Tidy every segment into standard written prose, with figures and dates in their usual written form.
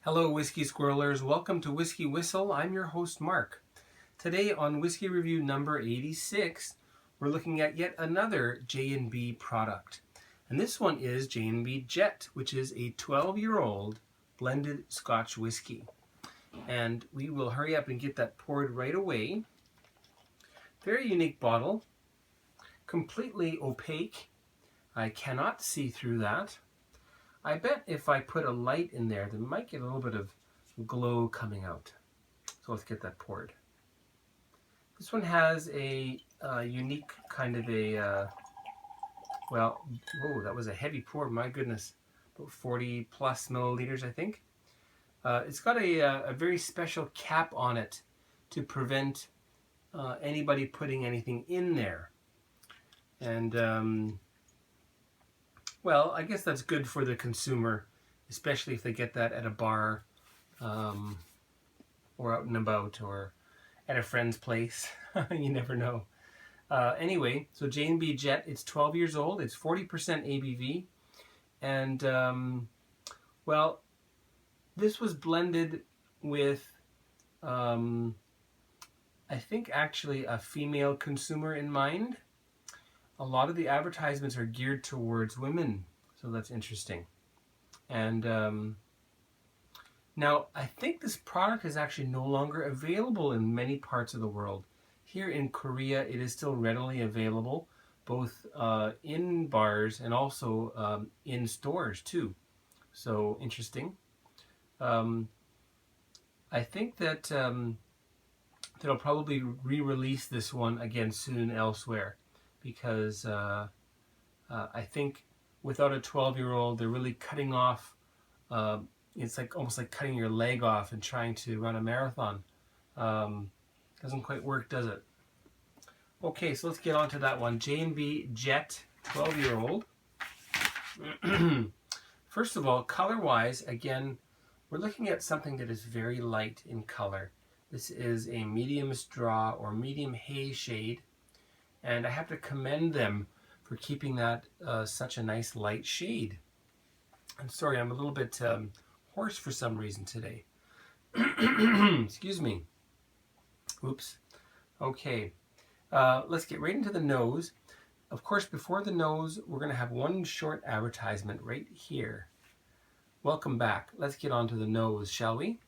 Hello Whiskey Squirrelers, welcome to Whiskey Whistle. I'm your host Mark. Today on Whiskey Review number 86, we're looking at yet another J&B product. And this one is J&B Jet, which is a 12-year-old blended Scotch whiskey. And we will hurry up and get that poured right away. Very unique bottle, completely opaque. I cannot see through that. I bet if I put a light in there, there might get a little bit of glow coming out. So let's get that poured. This one has a unique kind of a, well, whoa, that was a heavy pour, my goodness. About 40 plus milliliters, I think. It's got a very special cap on it to prevent anybody putting anything in there. And well, I guess that's good for the consumer, especially if they get that at a bar or out and about or at a friend's place. You never know. Anyway, so J&B Jet, it's 12 years old. It's 40% ABV. And, well, this was blended with, I think, actually a female consumer in mind. A lot of the advertisements are geared towards women, so that's interesting. And now, I think this product is actually no longer available in many parts of the world. Here in Korea, it is still readily available, both in bars and also in stores too. So interesting. I think that they'll probably re-release this one again soon elsewhere. Because I think without a 12-year-old, they're really cutting off, it's like almost like cutting your leg off and trying to run a marathon. Doesn't quite work, does it? Okay, so let's get on to that one. J&B Jet, 12-year-old. First of all, color-wise, again, we're looking at something that is very light in color. This is a medium straw or medium haze shade. And I have to commend them for keeping that such a nice light shade. I'm sorry, I'm a little bit hoarse for some reason today. Excuse me. Oops. Okay. Let's get right into the nose. Of course, before the nose, we're going to have one short advertisement right here. Welcome back. Let's get on to the nose, shall we?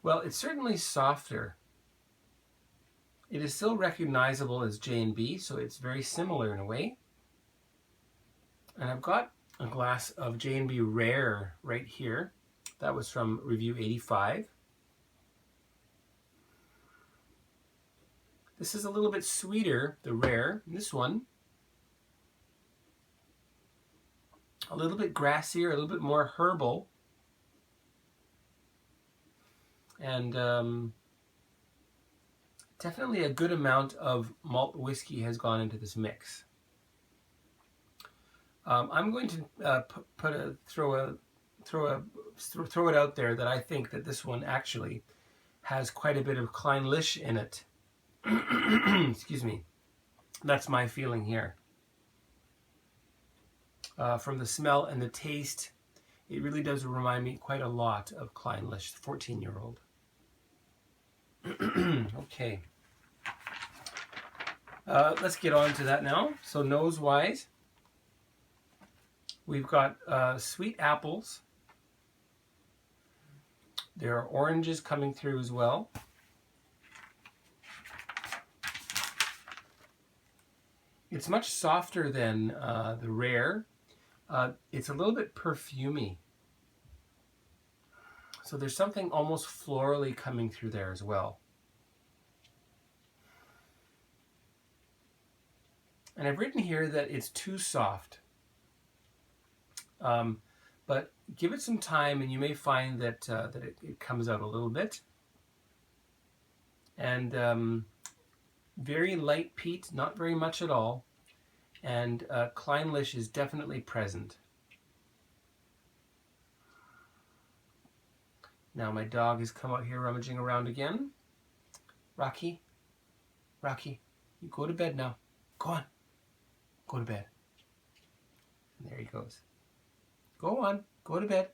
Well, it's certainly softer. It is still recognizable as J&B, so it's very similar in a way. And I've got a glass of J&B Rare right here. That was from review 85. This is a little bit sweeter, the Rare, this one. A little bit grassier, a little bit more herbal. And definitely a good amount of malt whiskey has gone into this mix. I'm going to throw it out there that I think that this one actually has quite a bit of Clynelish in it. Excuse me. That's my feeling here. From the smell and the taste, it really does remind me quite a lot of Clynelish, 14-year-old. Okay. Let's get on to that now. So nose-wise, we've got sweet apples. There are oranges coming through as well. It's much softer than the Rare. It's a little bit perfumey. So there's something almost florally coming through there as well. And I've written here that it's too soft. But give it some time and you may find that, it comes out a little bit. And very light peat, not very much at all. And Clynelish is definitely present. Now my dog has come out here rummaging around again. Rocky, you go to bed now. Go on. Go to bed. And there he goes. Go on. Go to bed.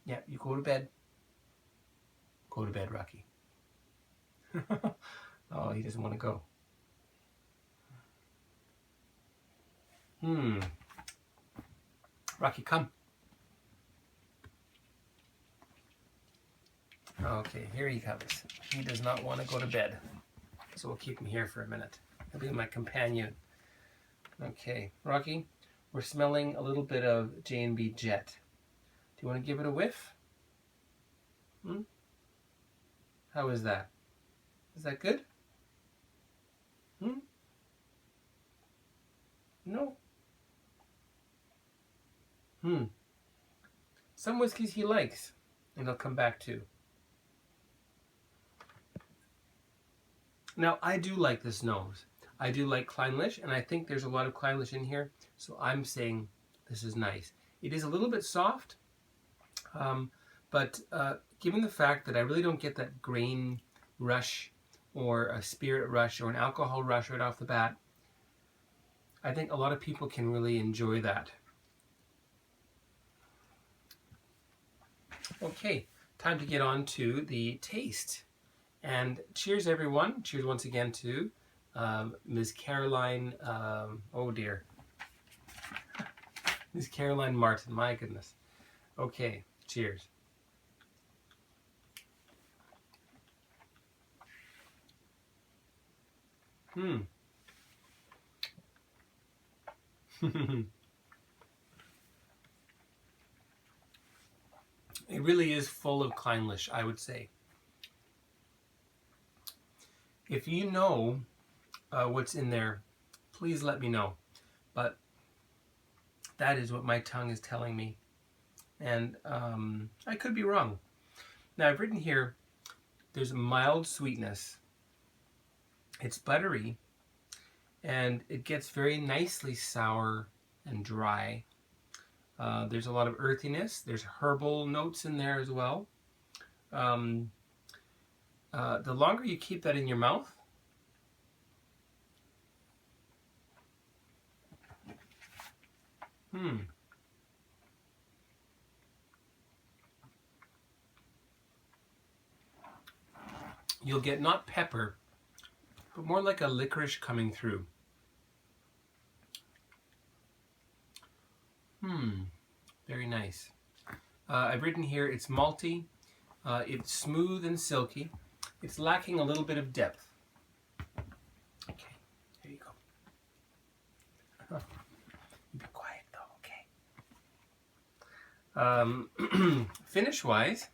Yeah, you go to bed. Go to bed, Rocky. Oh, he doesn't want to go. Rocky, come. Okay, here he comes. He does not want to go to bed. So we'll keep him here for a minute. He'll be my companion. Okay, Rocky, we're smelling a little bit of J&B Jet. Do you want to give it a whiff? How is that? Is that good? No? Some whiskeys he likes, and he'll come back to. Now, I do like this nose. I do like Clynelish, and I think there's a lot of Clynelish in here, so I'm saying this is nice. It is a little bit soft, but given the fact that I really don't get that grain rush or a spirit rush or an alcohol rush right off the bat, I think a lot of people can really enjoy that. Okay, time to get on to the taste. And cheers, everyone. Cheers once again to Ms. Caroline, oh dear. Ms. Caroline Martin, my goodness. Okay, cheers. It really is full of Clynelish, I would say. If you know what's in there, please let me know. But that is what my tongue is telling me. And I could be wrong. Now, I've written here, there's a mild sweetness. It's buttery. And it gets very nicely sour and dry. There's a lot of earthiness. There's herbal notes in there as well. The longer you keep that in your mouth, you'll get not pepper, but more like a licorice coming through. Very nice. I've written here it's malty, it's smooth and silky. It's lacking a little bit of depth. Okay, here you go. Be quiet though, okay. Finish-wise,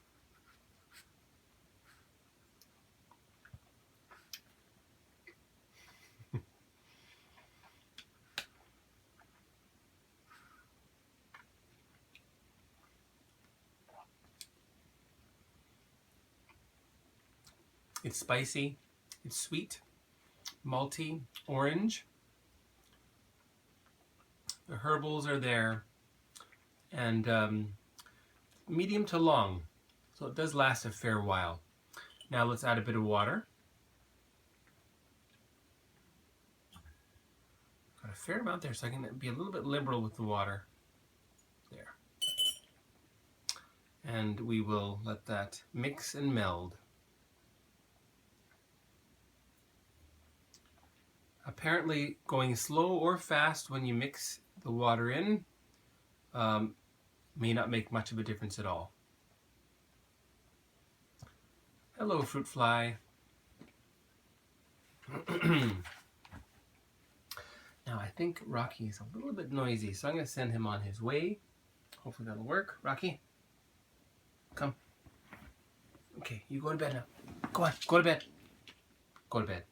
it's spicy, it's sweet, malty, orange. The herbals are there, and medium to long, so it does last a fair while. Now let's add a bit of water. Got a fair amount there, so I can be a little bit liberal with the water. There. And we will let that mix and meld. Apparently, going slow or fast when you mix the water in may not make much of a difference at all. Hello, fruit fly. Now, I think Rocky's a little bit noisy, so I'm going to send him on his way. Hopefully that'll work. Rocky, come. Okay, you go to bed now. Go on, go to bed. Go to bed.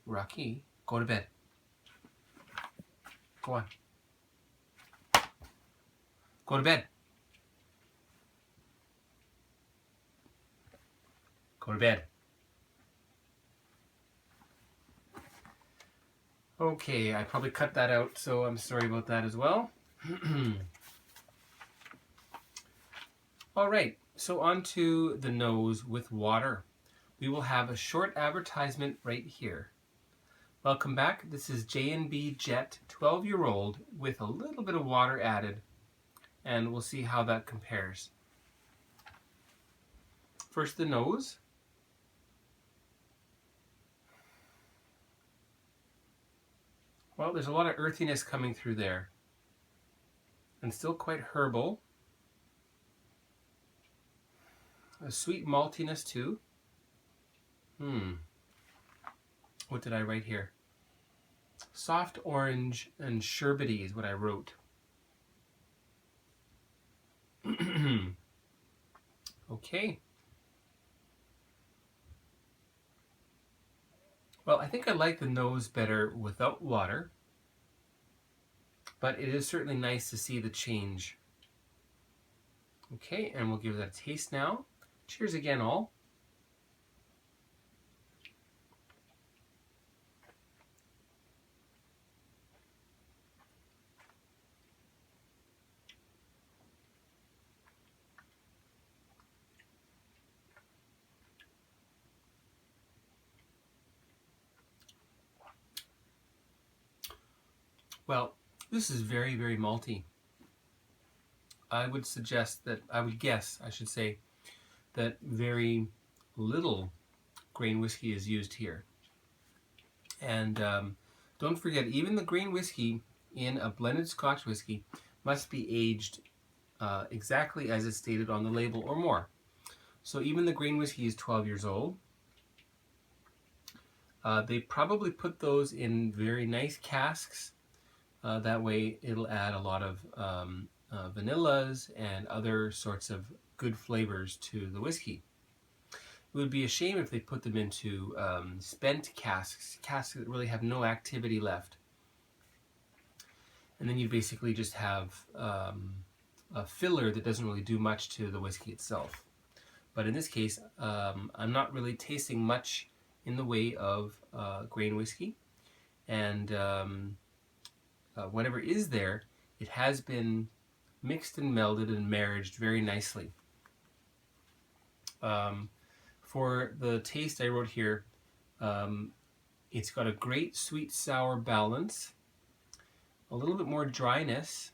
Rocky, go to bed. Go on. Go to bed. Go to bed. Okay, I probably cut that out, so I'm sorry about that as well. All right, so on to the nose with water. we will have a short advertisement right here. Welcome back. This is J&B Jet 12-year-old with a little bit of water added, and we'll see how that compares. First, the nose. Well, there's a lot of earthiness coming through there, and still quite herbal. A sweet maltiness too. What did I write here? Soft orange and sherbety is what I wrote. Okay. Well, I think I like the nose better without water, but it is certainly nice to see the change. Okay, and we'll give that a taste now. Cheers again, all. Well, this is very, very malty. I would guess, that very little grain whiskey is used here. And don't forget, even the grain whiskey in a blended Scotch whiskey must be aged exactly as it's stated on the label or more. So even the grain whiskey is 12 years old. They probably put those in very nice casks. That way it'll add a lot of vanillas and other sorts of good flavors to the whiskey. It would be a shame if they put them into spent casks that really have no activity left. And then you basically just have a filler that doesn't really do much to the whiskey itself. But in this case, I'm not really tasting much in the way of grain whiskey. And whatever is there, it has been mixed and melded and marriaged very nicely. For the taste, I wrote here, it's got a great sweet-sour balance, a little bit more dryness,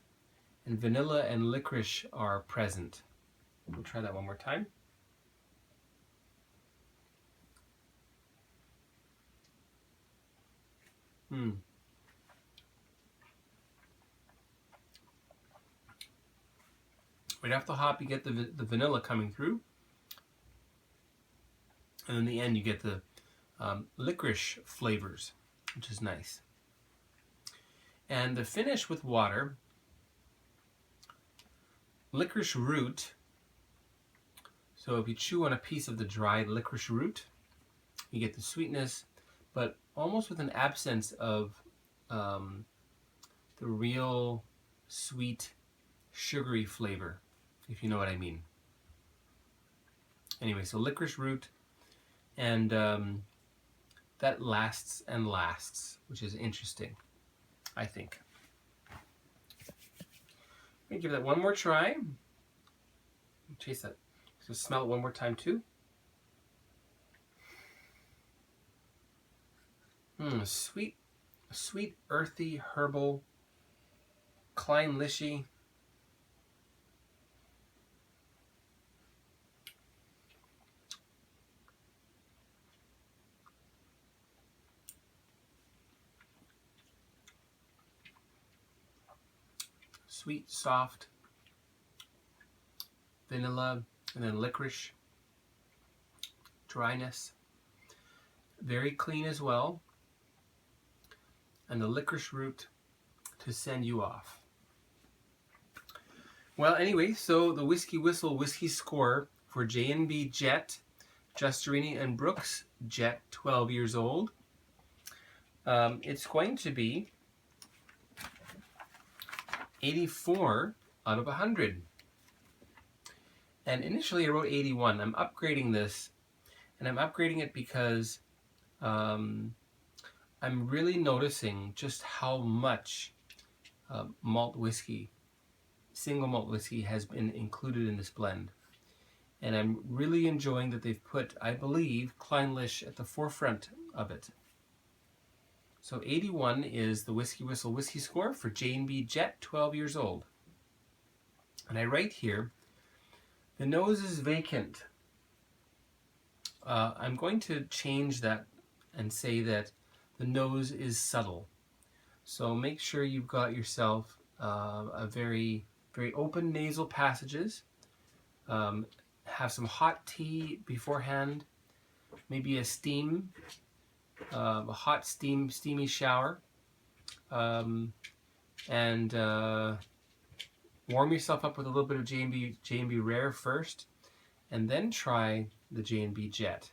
and vanilla and licorice are present. We'll try that one more time. Right off the hop, you get the vanilla coming through. And in the end, you get the licorice flavors, which is nice. And the finish with water, licorice root. So if you chew on a piece of the dried licorice root, you get the sweetness, but almost with an absence of the real sweet, sugary flavor, if you know what I mean. Anyway, so licorice root, and that lasts and lasts, which is interesting, I think. Let me give that one more try. Taste that. So smell it one more time too. Sweet, earthy, herbal, Klein-Lishy. Sweet, soft, vanilla, and then licorice, dryness. Very clean as well. And the licorice root to send you off. Well, anyway, so the WhiskyWhistle whiskey score for J&B Jet, Justerini and Brooks, Jet 12 years old. It's going to be 84 out of 100. And initially I wrote 81. I'm upgrading this, and I'm upgrading it because I'm really noticing just how much malt whiskey, single malt whiskey, has been included in this blend. And I'm really enjoying that they've put, I believe, Clynelish at the forefront of it. So 81 is the WhiskyWhistle whiskey score for J&B Jet, 12 years old. And I write here, the nose is vacant. I'm going to change that and say that the nose is subtle. So make sure you've got yourself a very open nasal passages. Have some hot tea beforehand, maybe a hot steamy shower, and warm yourself up with a little bit of J&B Rare first, and then try the J&B Jet.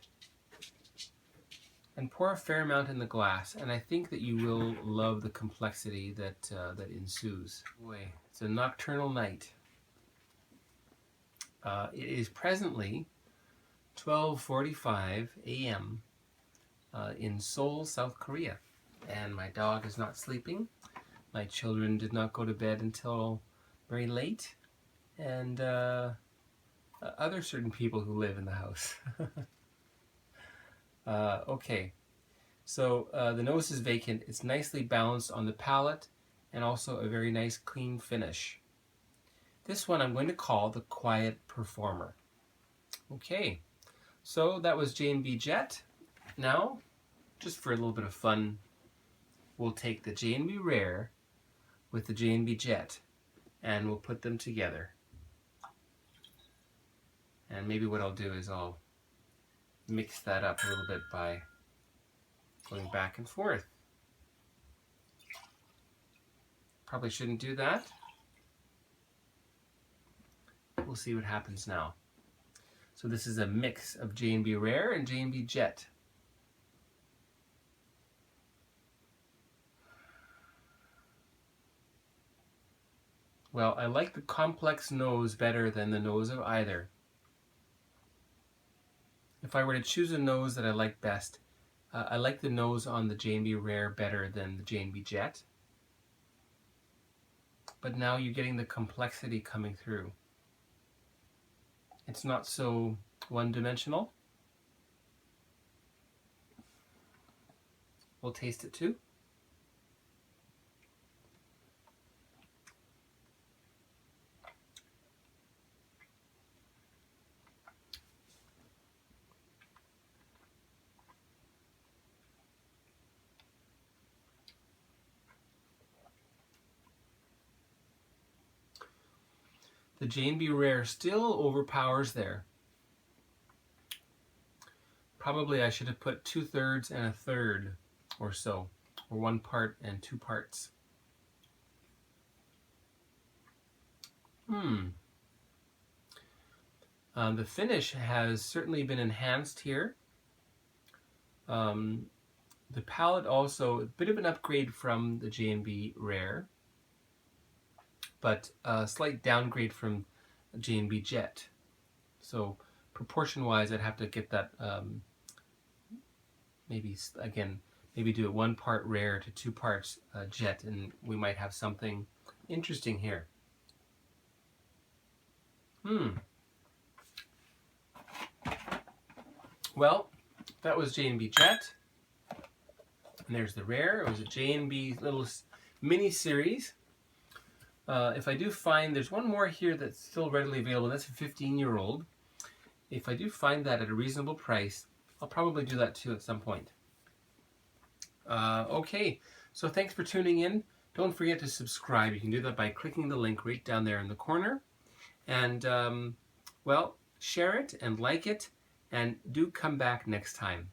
And pour a fair amount in the glass, and I think that you will love the complexity that ensues. Boy, it's a nocturnal night. It is presently 12:45 a.m. In Seoul, South Korea, and my dog is not sleeping. My children did not go to bed until very late, and other certain people who live in the house. Okay, so the nose is vacant. It's nicely balanced on the palate, and also a very nice clean finish. This one I'm going to call the Quiet Performer. Okay, so that was J&B Jet. Now, just for a little bit of fun, we'll take the J&B Rare with the J&B Jet, and we'll put them together. And maybe what I'll do is I'll mix that up a little bit by going back and forth. Probably shouldn't do that. We'll see what happens now. So this is a mix of J&B Rare and J&B Jet. Well, I like the complex nose better than the nose of either. If I were to choose a nose that I like best, I like the nose on the J&B Rare better than the J&B Jet. But now you're getting the complexity coming through. It's not so one-dimensional. We'll taste it too. The J&B Rare still overpowers there. Probably I should have put 2/3 and 1/3 or so, or 1 part and 2 parts. The finish has certainly been enhanced here. The palate also a bit of an upgrade from the J&B Rare, but a slight downgrade from J&B Jet. So proportion-wise, I'd have to get that maybe do it 1 part Rare to 2 parts Jet, and we might have something interesting here. Well, that was J&B Jet. And there's the Rare. It was a J&B little mini series. If I do find, there's one more here that's still readily available. That's a 15-year-old. If I do find that at a reasonable price, I'll probably do that too at some point. Okay, so thanks for tuning in. Don't forget to subscribe. You can do that by clicking the link right down there in the corner. And, well, share it and like it, and do come back next time.